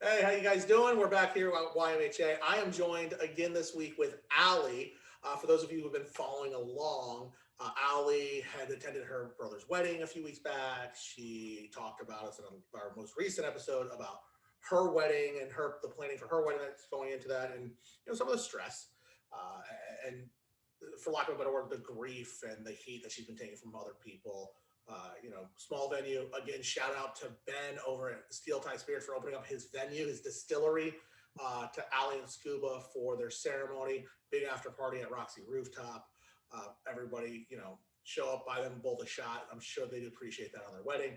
Hey, how you guys doing? We're back here at YMHA. I am joined again this week with Allie. For those of you who have been following along, Allie had attended her brother's wedding a few weeks back. She talked about us in our most recent episode about her wedding and the planning for her wedding that's going into that, and some of the stress uh, and, for lack of a better word, the grief and the heat that she's been taking from other people. Small venue. Again, shout out to Ben over at Steel Tie Spirits for opening up his venue, his distillery, to Allie and Scuba for their ceremony. Big after party at Roxy Rooftop. Everybody, show up, buy them both a shot. I'm sure they'd appreciate that on their wedding.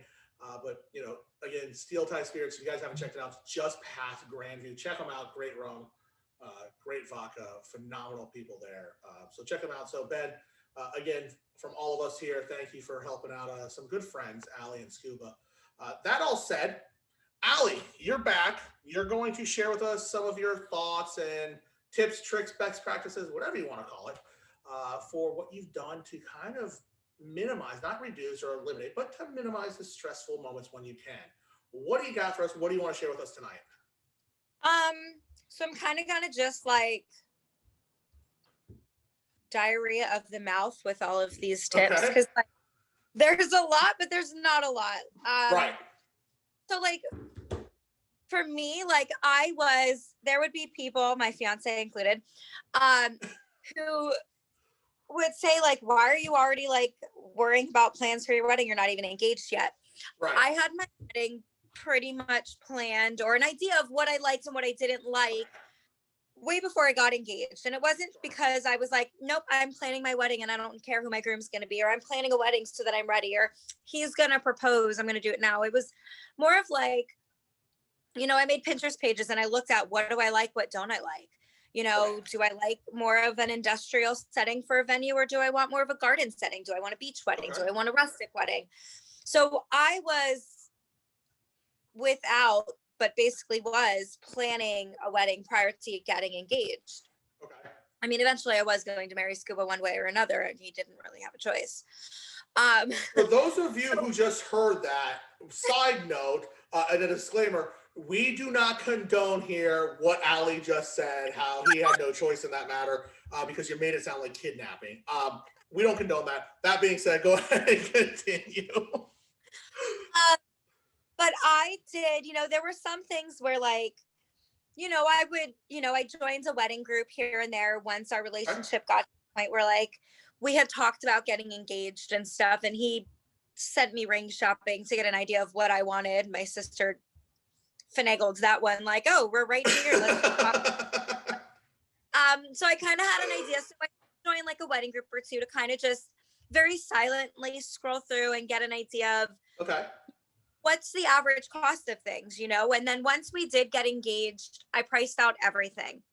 Again, Steel Tie Spirits, if you guys haven't checked it out, it's just past Grandview. Check them out. Great rum, great vodka, phenomenal people there. So check them out. So, Ben, again, from all of us here, thank you for helping out some good friends, Allie and Scuba. That all said, Allie, you're back. You're going to share with us some of your thoughts and tips, tricks, best practices, whatever you want to call it, for what you've done to kind of minimize, not reduce or eliminate, but to minimize the stressful moments when you can. What do you got for us? What do you want to share with us tonight? So I'm kind of gonna just like diarrhea of the mouth with all of these tips because there's a lot, but there's not a lot. Right. So for me, there would be people, my fiance included, who would say why are you already worrying about plans for your wedding? You're not even engaged yet. Right. I had my wedding pretty much planned, or an idea of what I liked and what I didn't like, way before I got engaged. And it wasn't because I was like, nope, I'm planning my wedding and I don't care who my groom's going to be, or I'm planning a wedding so that I'm ready, or he's going to propose, I'm going to do it now. It was more of I made Pinterest pages and I looked at what do I like, what don't I like? Do I like more of an industrial setting for a venue, or do I want more of a garden setting? Do I want a beach wedding? Do I want a rustic wedding? So I was but basically was planning a wedding prior to getting engaged. Okay. I mean, eventually I was going to marry Scuba one way or another, and he didn't really have a choice. For those of you who just heard that, side note, and a disclaimer, we do not condone here what Allie just said, how he had no choice in that matter, because you made it sound like kidnapping. We don't condone that. That being said, go ahead and continue. But I did, there were some things where I joined a wedding group here and there once our relationship got to the point where we had talked about getting engaged and stuff. And he sent me ring shopping to get an idea of what I wanted. My sister finagled that one, oh, we're right here. Let's so I kind of had an idea. So I joined a wedding group or two to kind of just very silently scroll through and get an idea of, what's the average cost of things, And then once we did get engaged, I priced out everything.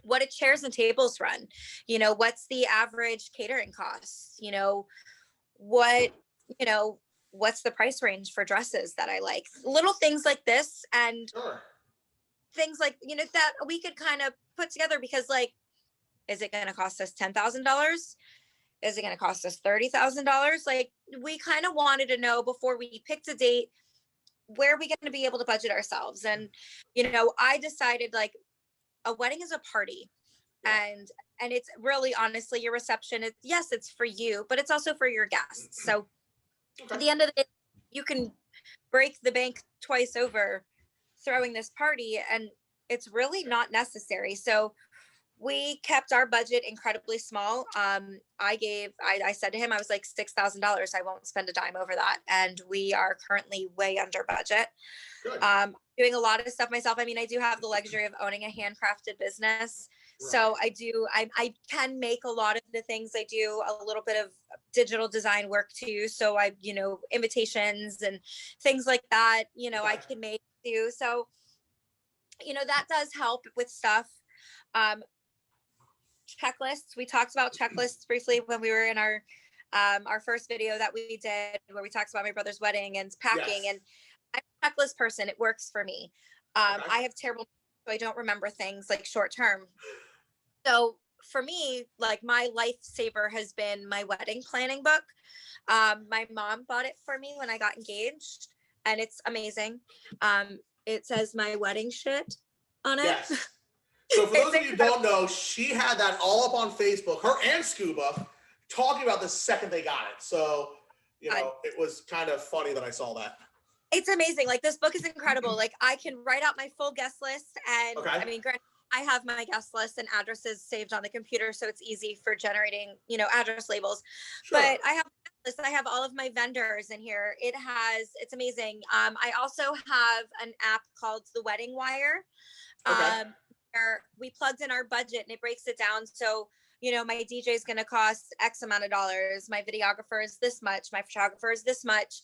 What do chairs and tables run? What's the average catering costs? What's the price range for dresses that I like? Little things like this, and things that we could kind of put together, because is it going to cost us $10,000? Is it going to cost us $30,000? We kind of wanted to know before we picked a date, where are we going to be able to budget ourselves? And, I decided a wedding is a party, and it's really, honestly, your reception is, yes, it's for you, but it's also for your guests. So at the end of the day, you can break the bank twice over throwing this party, and it's really not necessary. So we kept our budget incredibly small. I said to him, I was like, $6,000. I won't spend a dime over that. And we are currently way under budget. Good. Doing a lot of stuff myself. I mean, I do have the luxury of owning a handcrafted business. Right. So I can make a lot of the things. I do a little bit of digital design work too. So invitations and things like that, I can make too. So, that does help with stuff. Checklists. We talked about checklists briefly when we were in our first video that we did, where we talked about my brother's wedding and packing. Yes. And I'm a checklist person. It works for me. I have terrible, so I don't remember things short term. So for me, my lifesaver has been my wedding planning book. My mom bought it for me when I got engaged, and it's amazing. it says my wedding shit on it. Yes. So for those of you who don't know, she had that all up on Facebook, her and Scuba, talking about the second they got it. So, you know, it was kind of funny that I saw that. It's amazing. Like, this book is incredible. Like, I can write out my full guest list, and I mean, granted, I have my guest list and addresses saved on the computer, so it's easy for generating, you know, address labels. Sure. But I have a guest list. I have all of my vendors in here. It's amazing. I also have an app called the Wedding Wire. Where we plugged in our budget and it breaks it down. So, you know, my DJ is going to cost X amount of dollars. My videographer is this much. My photographer is this much.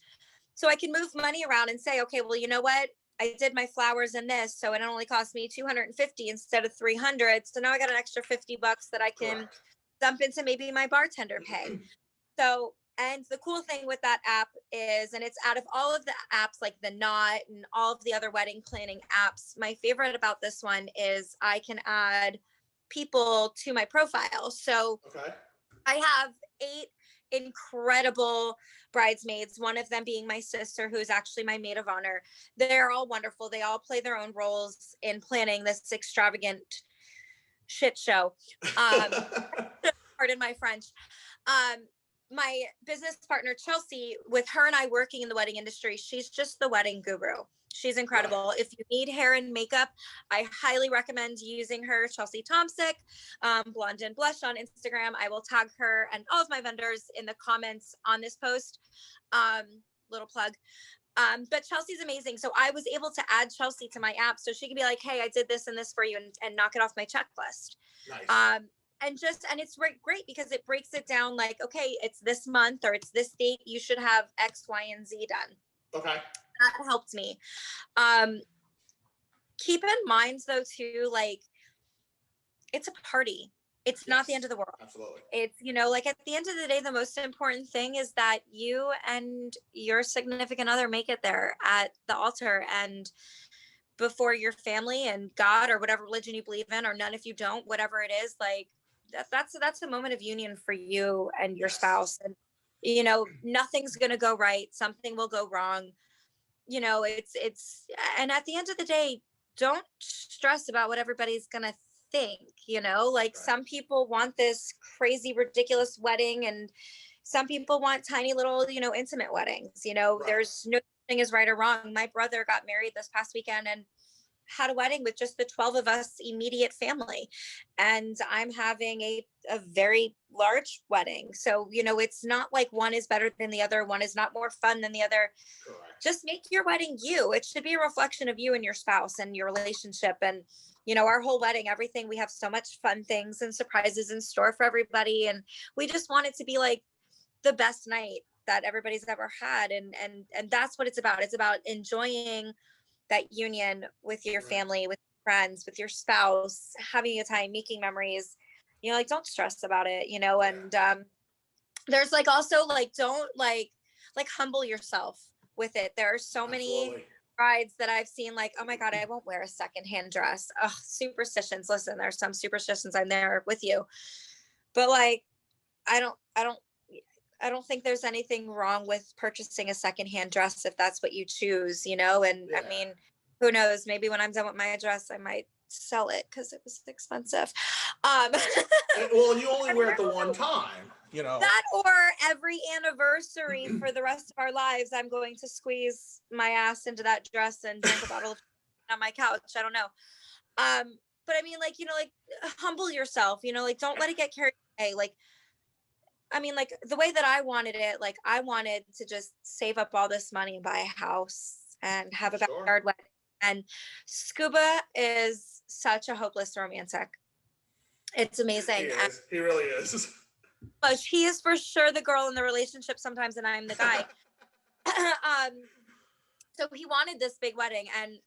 So I can move money around and say, okay, well, you know what? I did my flowers in this, so it only cost me 250 instead of 300. So now I got an extra $50 that I can dump into maybe my bartender pay. So, and the cool thing with that app is, and it's out of all of the apps like the Knot and all of the other wedding planning apps, my favorite about this one is I can add people to my profile. So I have 8 incredible bridesmaids, one of them being my sister, who is actually my maid of honor. They're all wonderful. They all play their own roles in planning this extravagant shit show. Pardon my French. My business partner, Chelsea, with her and I working in the wedding industry, she's just the wedding guru. She's incredible. If you need hair and makeup, I highly recommend using her, Chelsea Tomsick, Blonde and Blush on Instagram. I will tag her and all of my vendors in the comments on this post. Little plug. But Chelsea's amazing. So I was able to add Chelsea to my app so she could be like, hey, I did this and this for you, and knock it off my checklist. Nice. And it's great because it breaks it down like, okay, it's this month or it's this date. You should have X, Y, and Z done. Okay. That helped me. Keep in mind though, too, like, it's a party. It's not the end of the world. Absolutely. It's, you know, like, at the end of the day, the most important thing is that you and your significant other make it there at the altar and before your family and God or whatever religion you believe in, or none if you don't, whatever it is, like, that's a moment of union for you and your spouse. And, you know, nothing's going to go right. Something will go wrong. You know, and at the end of the day, don't stress about what everybody's going to think, you know, like some people want this crazy, ridiculous wedding and some people want tiny little, you know, intimate weddings, you know, there's no thing is right or wrong. My brother got married this past weekend and had a wedding with just the 12 of us immediate family. And I'm having a very large wedding. So, you know, it's not like one is better than the other. One is not more fun than the other. Just make your wedding you. It should be a reflection of you and your spouse and your relationship. And, you know, our whole wedding, everything, we have so much fun things and surprises in store for everybody. And we just want it to be like the best night that everybody's ever had. And that's what it's about. It's about enjoying that union with your family, with friends, with your spouse, having a time, making memories, you know, like, don't stress about it, you know. And there's like also like, don't like humble yourself with it. There are so many brides that I've seen like, oh my God, I won't wear a secondhand dress. Oh, superstitions. Listen, there's some superstitions. I'm there with you, but like, I don't think there's anything wrong with purchasing a secondhand dress if that's what you choose, you know. And I mean, who knows, maybe when I'm done with my dress, I might sell it because it was expensive. Well, and you only wear it the one time, you know. That, or every anniversary for the rest of our lives, I'm going to squeeze my ass into that dress and drink a bottle of on my couch. I don't know. But I mean, like, you know, like, humble yourself, you know, like, don't let it get carried away. Like, I mean, like, the way that I wanted it, like, I wanted to just save up all this money and buy a house and have a backyard wedding. And Scuba is such a hopeless romantic. It's amazing. He really is. But he is for sure the girl in the relationship sometimes, and I'm the guy. So he wanted this big wedding, and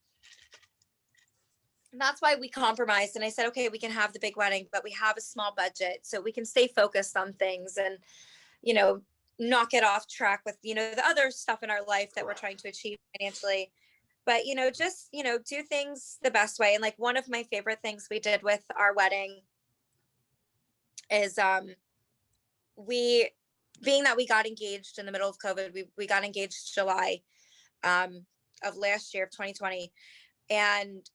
that's why we compromised. And I said, okay, we can have the big wedding, but we have a small budget so we can stay focused on things and, you know, not get off track with, you know, the other stuff in our life that we're trying to achieve financially. But, you know, just, you know, do things the best way. And like, one of my favorite things we did with our wedding is being that we got engaged in the middle of COVID, we got engaged July of last year of 2020. And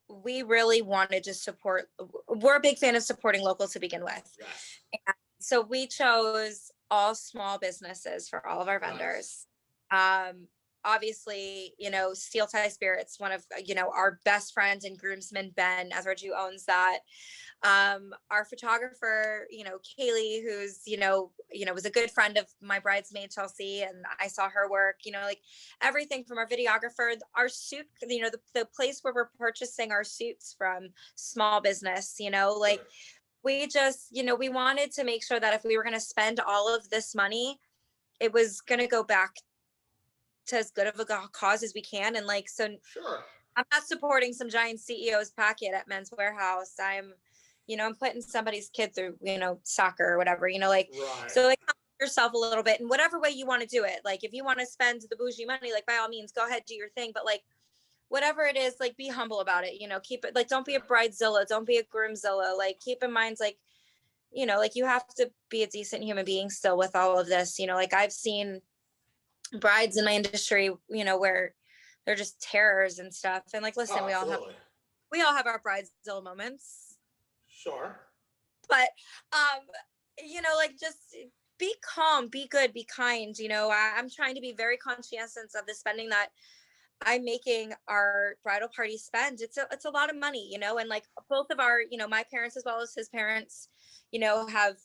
we really wanted to support, we're a big fan of supporting local to begin with. Yes. And so we chose all small businesses for all of our vendors. Nice. Obviously, Steel Tie Spirits, one of, our best friends and groomsmen, Ben Ezraju, owns that. Our photographer, Kaylee, who's, was a good friend of my bridesmaid, Chelsea, and I saw her work, like everything from our videographer, our suit, the place where we're purchasing our suits from, small business, like we just, we wanted to make sure that if we were going to spend all of this money, it was going to go back to as good of a cause as we can. And like, so sure. I'm not supporting some giant CEO's packet at Men's Warehouse. I'm putting somebody's kid through, soccer or whatever, right. So like yourself a little bit in whatever way you want to do it. Like if you want to spend the bougie money, like by all means, go ahead, do your thing. But like, whatever it is, like be humble about it, keep it, like, don't be a bridezilla, don't be a groomzilla, like keep in mind, like, like you have to be a decent human being still with all of this, like I've seen brides in my industry, where they're just terrors and stuff. And like, listen, we all have our bridezilla moments. Sure. But, like just be calm, be good, be kind. I'm trying to be very conscientious of the spending that I'm making our bridal party spend. It's a lot of money, and like both of our, my parents as well as his parents, have,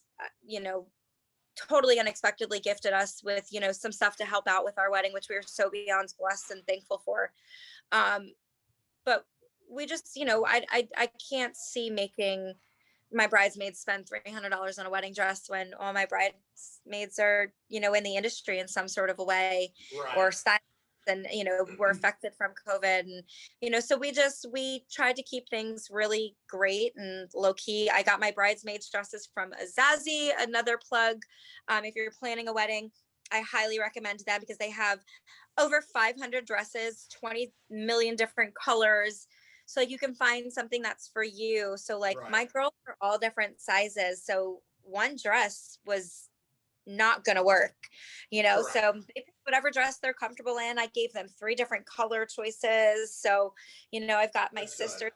totally unexpectedly gifted us with, some stuff to help out with our wedding, which we are so beyond blessed and thankful for. But we just, I can't see making my bridesmaids spend $300 on a wedding dress when all my bridesmaids are, in the industry in some sort of a way, or style, and were affected from COVID. And so we tried to keep things really great and low key. I got my bridesmaids dresses from Azazi, another plug. If you're planning a wedding, I highly recommend them because they have over 500 dresses, 20 million different colors, so you can find something that's for you. So like my girls are all different sizes, so one dress was not gonna work, so they pick whatever dress they're comfortable in. I gave them 3 different color choices. So, I've got my sister,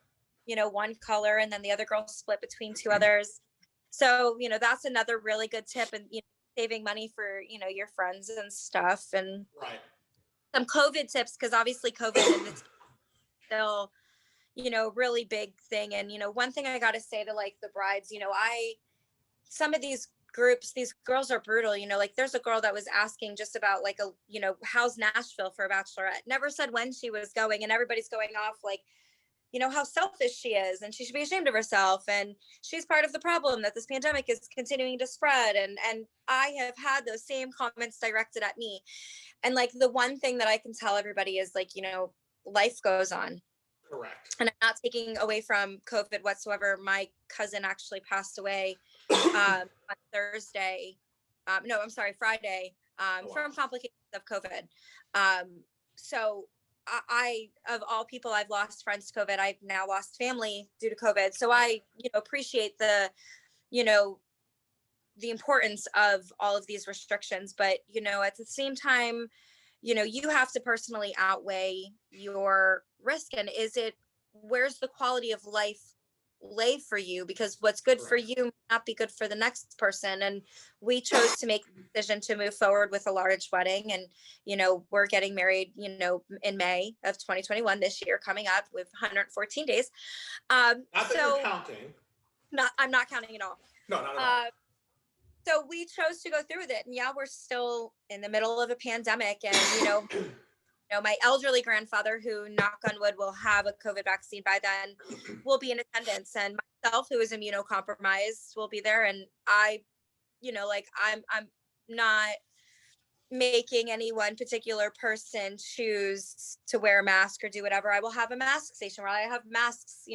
one color, and then the other girl split between 2 others. So, that's another really good tip, and saving money for, your friends and stuff. And some COVID tips, because obviously COVID is still, really big thing. And, one thing I gotta say to like the brides, some of these groups, these girls are brutal, like there's a girl that was asking just about like how's Nashville for a bachelorette, never said when she was going, and everybody's going off like, how selfish she is and she should be ashamed of herself and she's part of the problem that this pandemic is continuing to spread. And I have had those same comments directed at me. And like the one thing that I can tell everybody is like, life goes on. Correct. And I'm not taking away from COVID whatsoever. My cousin actually passed away on Thursday. No, I'm sorry, Friday, from complications of COVID. So I, of all people, I've lost friends to COVID. I've now lost family due to COVID. So I, appreciate the, the importance of all of these restrictions. But, at the same time, you have to personally outweigh your risk. And where's the quality of life lay for you? Because what's good for you may not be good for the next person. And we chose to make the decision to move forward with a large wedding. And, we're getting married, in May of 2021, this year coming up with 114 days. Not that you're counting. I'm not counting at all. No, not at all. So we chose to go through with it. And yeah, we're still in the middle of a pandemic. And, my elderly grandfather, who, knock on wood, will have a COVID vaccine by then, will be in attendance. And myself, who is immunocompromised, will be there. And I, I'm not making any one particular person choose to wear a mask or do whatever. I will have a mask station where I have masks,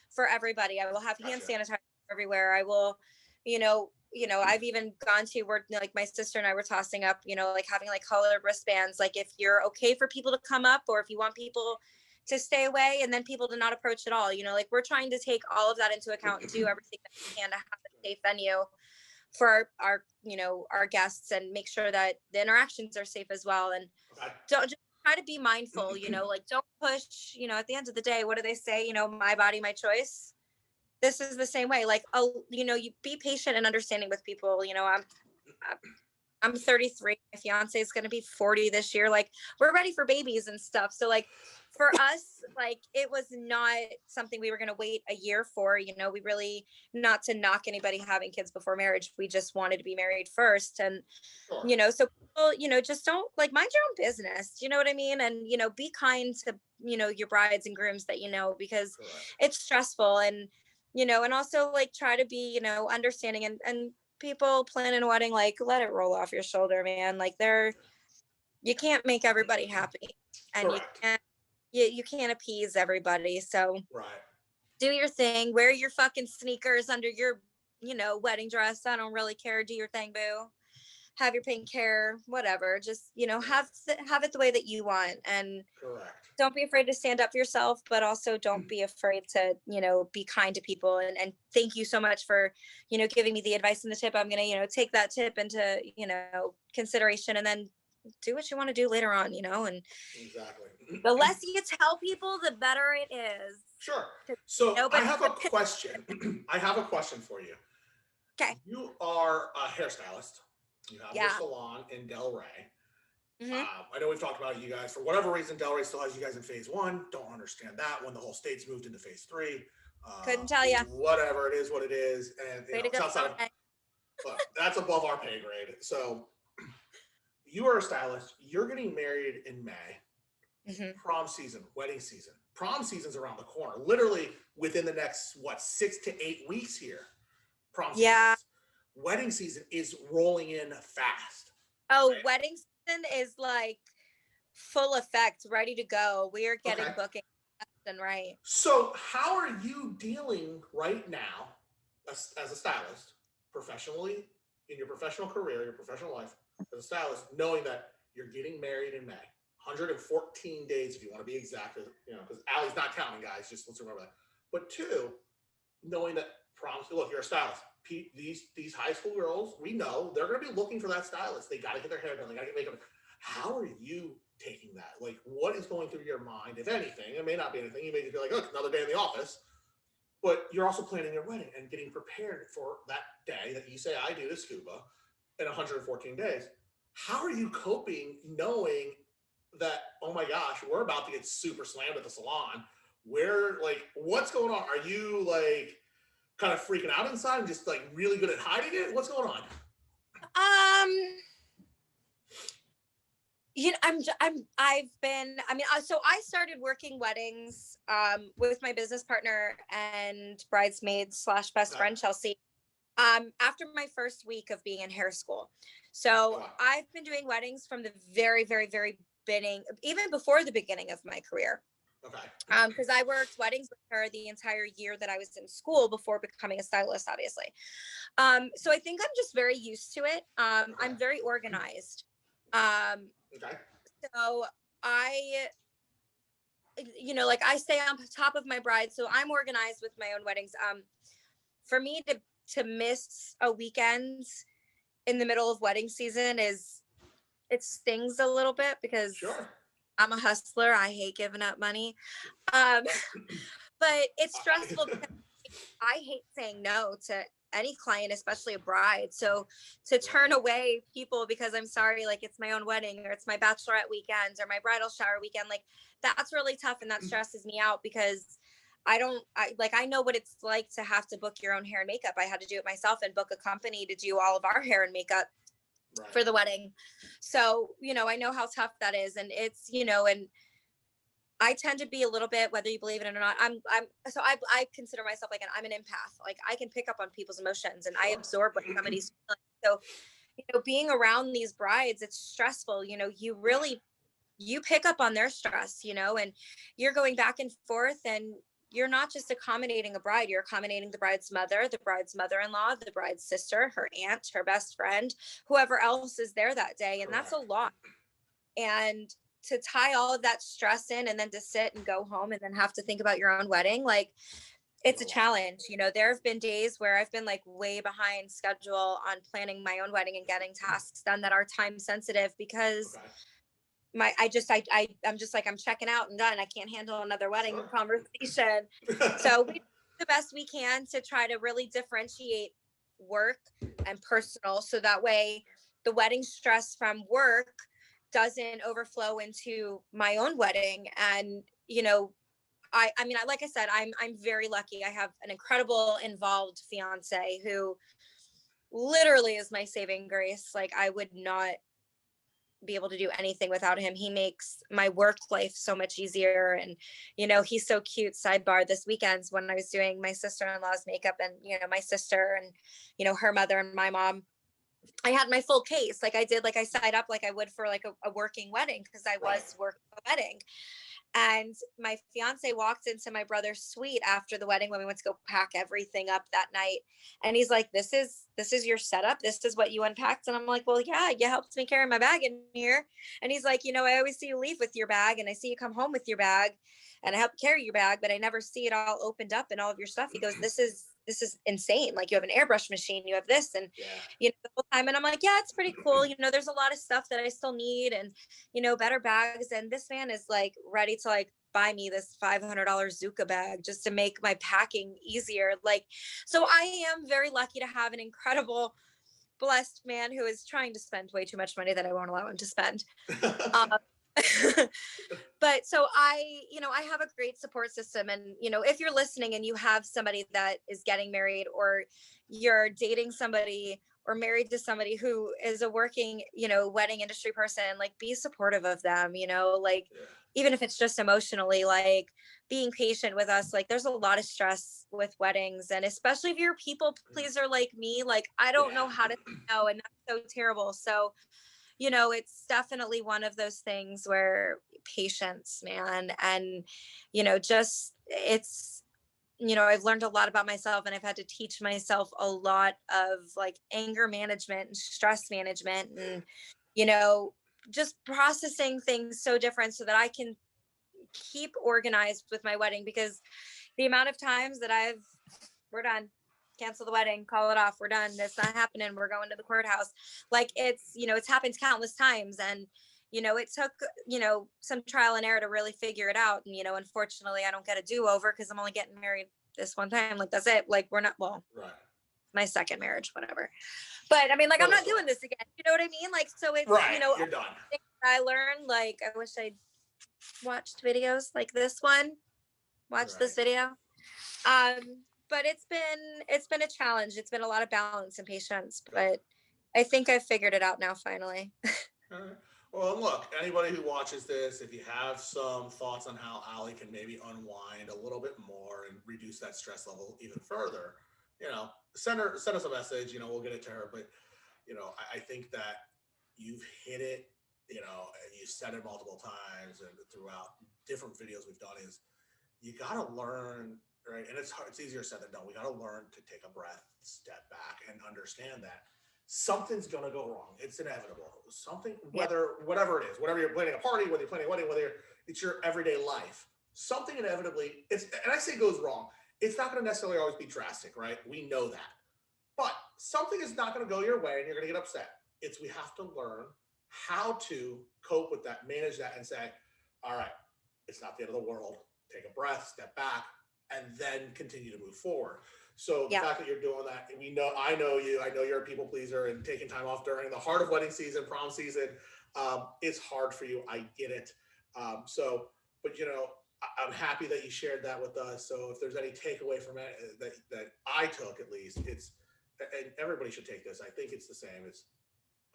for everybody. I will have hand sanitizer everywhere. I will, I've even gone to where like my sister and I were tossing up, like having like colored wristbands, like if you're okay for people to come up or if you want people to stay away and then people to not approach at all, like we're trying to take all of that into account and do everything that we can to have a safe venue for our guests and make sure that the interactions are safe as well. And don't just try to be mindful, like don't push, at the end of the day, what do they say? My body, my choice. This is the same way. Like, oh, you be patient and understanding with people. I'm 33. My fiance is going to be 40 this year. Like, we're ready for babies and stuff. So, like, for us, like, it was not something we were going to wait a year for. We really, not to knock anybody having kids before marriage. We just wanted to be married first. And, Sure. so people, just don't, like, mind your own business. You know what I mean? And, be kind to, your brides and grooms that, because Correct. it's stressful. And, and also, like, try to be, understanding and people planning a wedding, like, let it roll off your shoulder, man. Like, you can't make everybody happy, and Correct. you can't appease everybody. So Right. do your thing, wear your fucking sneakers under your wedding dress. I don't really care. Do your thing, boo. Have your pink hair, whatever. Just have it the way that you want. And Correct. don't be afraid to stand up for yourself, but also don't be afraid to, be kind to people. And thank you so much for, giving me the advice and the tip. I'm going to, take that tip into, consideration, and then do what you want to do later on, and Exactly. the less you tell people, the better it is. Sure. So I Nobody. have a question. I have a question for you. Okay. You are a hairstylist. You have your Yeah. salon in Delray. Mm-hmm. I know we've talked about you guys for whatever reason. Delray still has you guys in phase one. Don't understand that when the whole state's moved into phase three. Couldn't tell you. Whatever it is, what it is, and Way to it's go. outside of. Look, that's above our pay grade. So you are a stylist. You're getting married in May. Mm-hmm. Prom season, wedding season. Prom season's around the corner. Literally within the next 6 to 8 weeks here. Prom season. Yeah. Wedding season is rolling in fast. Oh, right? Wedding season is like full effect, ready to go. We are getting booking left and right. So how are you dealing right now as a stylist, professionally, in your professional career, your professional life as a stylist, knowing that you're getting married in May? 114 days, if you want to be exact, because Allie's not counting, guys. Just let's remember that. But two, knowing that proms. Look, you're a stylist. These high school girls, we know they're going to be looking for that stylist. They got to get their hair done. They got to get makeup. How are you taking that? Like, what is going through your mind, if anything? It may not be anything. You may just be like, oh, it's another day in the office. But you're also planning your wedding and getting prepared for that day that you say I do to scuba in 114 days. How are you coping knowing that, oh my gosh, we're about to get super slammed at the salon? What's going on? Are you like kind of freaking out inside and just like really good at hiding it? What's going on? So I started working weddings with my business partner and bridesmaid / best friend, Chelsea, after my first week of being in hair school. So I've been doing weddings from the very, very, very beginning, even before the beginning of my career. Okay. Because I worked weddings with her the entire year that I was in school before becoming a stylist, obviously. So I think I'm just very used to it. I'm very organized. Okay. So I, like I stay on top of my bride. So I'm organized with my own weddings. For me to miss a weekend in the middle of wedding season it stings a little bit because sure. I'm a hustler. I hate giving up money. But it's stressful because I hate saying no to any client, especially a bride. So to turn away people because I'm sorry, like it's my own wedding or it's my bachelorette weekend or my bridal shower weekend, like that's really tough. And that stresses me out because I know what it's like to have to book your own hair and makeup. I had to do it myself and book a company to do all of our hair and makeup for the wedding. So, I know how tough that is. And it's, and I tend to be a little bit, whether you believe it or not, I consider myself like I'm an empath. Like I can pick up on people's emotions and I absorb what somebody's feeling. So, being around these brides, it's stressful. You pick up on their stress, and you're going back and forth and you're not just accommodating a bride, you're accommodating the bride's mother, the bride's mother-in-law, the bride's sister, her aunt, her best friend, whoever else is there that day. And that's a lot. And to tie all of that stress in and then to sit and go home and then have to think about your own wedding, like it's a challenge. There have been days where I've been like way behind schedule on planning my own wedding and getting tasks done that are time sensitive because I'm just like, I'm checking out and done. I can't handle another wedding Sure. conversation. So we do the best we can to try to really differentiate work and personal, so that way the wedding stress from work doesn't overflow into my own wedding. And I mean, like I said, I'm very lucky. I have an incredible, involved fiance who literally is my saving grace. Like, I would not be able to do anything without him. He makes my work life so much easier. And, he's so cute. Sidebar, this weekend when I was doing my sister-in-law's makeup, and, my sister and, her mother and my mom, I had my full case. Like I did, like I signed up like I would for like a working wedding, because I Right. was working a wedding. And my fiance walked into my brother's suite after the wedding when we went to go pack everything up that night. And he's like, this is your setup. This is what you unpacked. And I'm like, well, yeah, you helped me carry my bag in here. And he's like, I always see you leave with your bag, and I see you come home with your bag, and I help carry your bag, but I never see it all opened up and all of your stuff. He goes, this is insane. Like, you have an airbrush machine, you have this, and the whole time. And I'm like, yeah, it's pretty cool. There's a lot of stuff that I still need, and better bags. And this man is like ready to like buy me this $500 Zuka bag just to make my packing easier. Like, so I am very lucky to have an incredible, blessed man who is trying to spend way too much money that I won't allow him to spend. But so I have a great support system. And, if you're listening and you have somebody that is getting married, or you're dating somebody or married to somebody who is a working, wedding industry person, like, be supportive of them, like, even if it's just emotionally, like, being patient with us. Like, there's a lot of stress with weddings, and especially if you're a people pleaser like me, like, I don't know how to know, and that's so terrible. So, it's definitely one of those things where patience, man. And, just I've learned a lot about myself, and I've had to teach myself a lot of like anger management and stress management, and, just processing things so different so that I can keep organized with my wedding. Because the amount of times that we're done, cancel the wedding, call it off, we're done, that's not happening, we're going to the courthouse. Like, it's happened countless times. And it took some trial and error to really figure it out. And unfortunately, I don't get a do-over, because I'm only getting married this one time. Like, that's it. Like, we're not, well, Right. my second marriage, whatever. But I mean, like, I'm not doing this again, you know what I mean? Like, so it's right. You're done. I learned, like, I wish I'd watched videos like this one, this video. But it's been a challenge. It's been a lot of balance and patience, but I think I've figured it out now, finally. All right. Well, and look, anybody who watches this, if you have some thoughts on how Allie can maybe unwind a little bit more and reduce that stress level even further, send us a message. We'll get it to her. But I think that you've hit it. And you said it multiple times and throughout different videos we've done, is you got to learn, right? And it's hard, it's easier said than done. We got to learn to take a breath, step back, and understand that something's going to go wrong. It's inevitable. Something, whatever it is, whatever you're planning a party, whether you're planning a wedding, whether it's your everyday life, something inevitably, and I say goes wrong. It's not going to necessarily always be drastic, right? We know that. But something is not going to go your way and you're going to get upset. We have to learn how to cope with that, manage that, and say, all right, it's not the end of the world. Take a breath, step back, and then continue to move forward. So the fact that you're doing that, and I know you're a people pleaser, and taking time off during the heart of wedding season, prom season, it's hard for you. I get it. But I'm happy that you shared that with us. So if there's any takeaway from it that I took, at least, and everybody should take this. I think it's the same. It's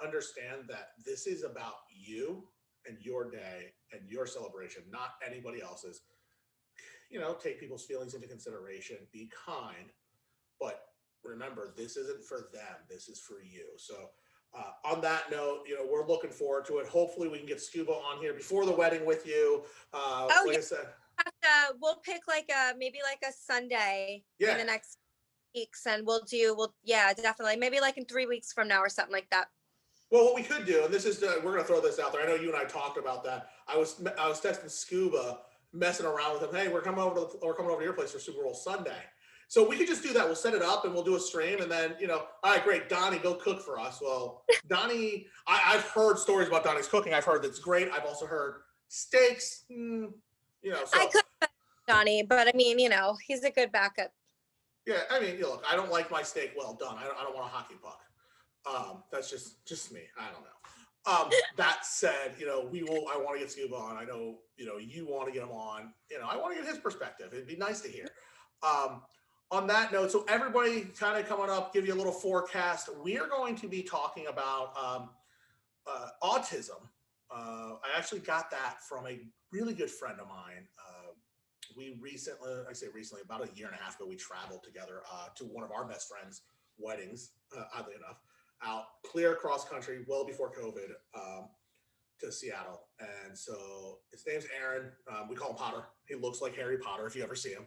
understand that this is about you and your day and your celebration, not anybody else's. Take people's feelings into consideration, be kind, but remember, this isn't for them. This is for you. So on that note, we're looking forward to it. Hopefully we can get Scuba on here before the wedding with you. I said, we'll pick maybe a Sunday in the next weeks, and we'll definitely, maybe like in 3 weeks from now or something like that. Well, what we could do, and this is we're going to throw this out there. I know you and I talked about that. I was texting Scuba, messing around with him. Hey, we're coming over to your place for Super Bowl Sunday. So we could just do that. We'll set it up and we'll do a stream, and then all right, great, Donnie, go cook for us. Well, Donnie, I've heard stories about Donnie's cooking. I've heard that's great. I've also heard steaks. So I could Donnie, but I mean, he's a good backup. Yeah, I mean, look, I don't like my steak well done. I don't want a hockey puck. That's just me. I don't know. That said, I want to get Scuba on. I know, you want to get him on. I want to get his perspective. It'd be nice to hear. On that note, so everybody kind of coming up, give you a little forecast. We are going to be talking about autism. I actually got that from a really good friend of mine. We recently, about a year and a half ago, we traveled together to one of our best friends' weddings, oddly enough, out clear across country, well before COVID, to Seattle. And so his name's Aaron. We call him Potter. He looks like Harry Potter if you ever see him.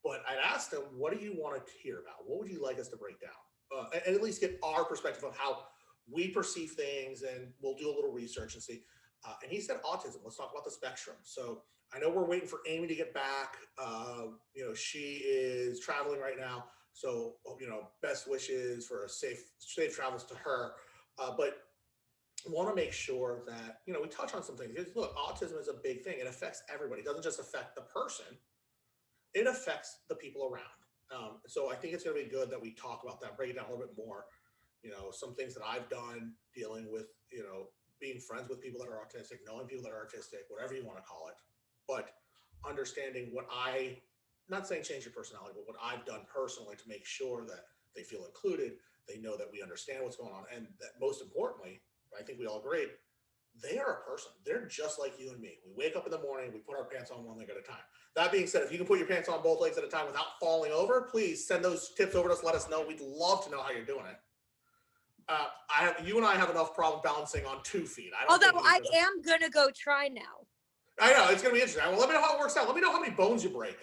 But I'd asked him, what do you want to hear about? What would you like us to break down? And at least get our perspective of how we perceive things, and we'll do a little research and see. And he said autism. Let's talk about the spectrum. So I know we're waiting for Amy to get back. She is traveling right now. So, best wishes for a safe travels to her. But I want to make sure that, we touch on some things. Because look, autism is a big thing. It affects everybody. It doesn't just affect the person. It affects the people around. So I think it's going to be good that we talk about that, break it down a little bit more. Some things that I've done dealing with, being friends with people that are autistic, knowing people that are autistic, whatever you want to call it, but understanding not saying change your personality, but what I've done personally to make sure that they feel included, they know that we understand what's going on, and that most importantly, I think we all agree, they are a person. They're just like you and me. We wake up in the morning, we put our pants on one leg at a time. That being said, if you can put your pants on both legs at a time without falling over, please send those tips over to us. Let us know. We'd love to know how you're doing it. You and I have enough problem balancing on 2 feet. Although I am going to go try now. I know, it's going to be interesting. Well, let me know how it works out. Let me know how many bones you break.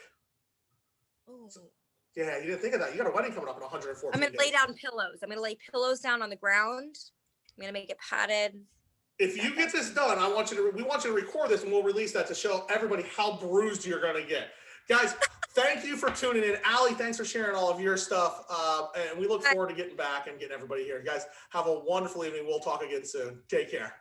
So, yeah, you didn't think of that. You got a wedding coming up in 114 I'm going to lay down pillows. I'm going to lay pillows down on the ground. I'm going to make it padded. If you get this done, we want you to record this, and we'll release that to show everybody how bruised you're going to get. Guys, thank you for tuning in. Allie, thanks for sharing all of your stuff. And we look forward to getting back and getting everybody here. Guys, have a wonderful evening. We'll talk again soon. Take care.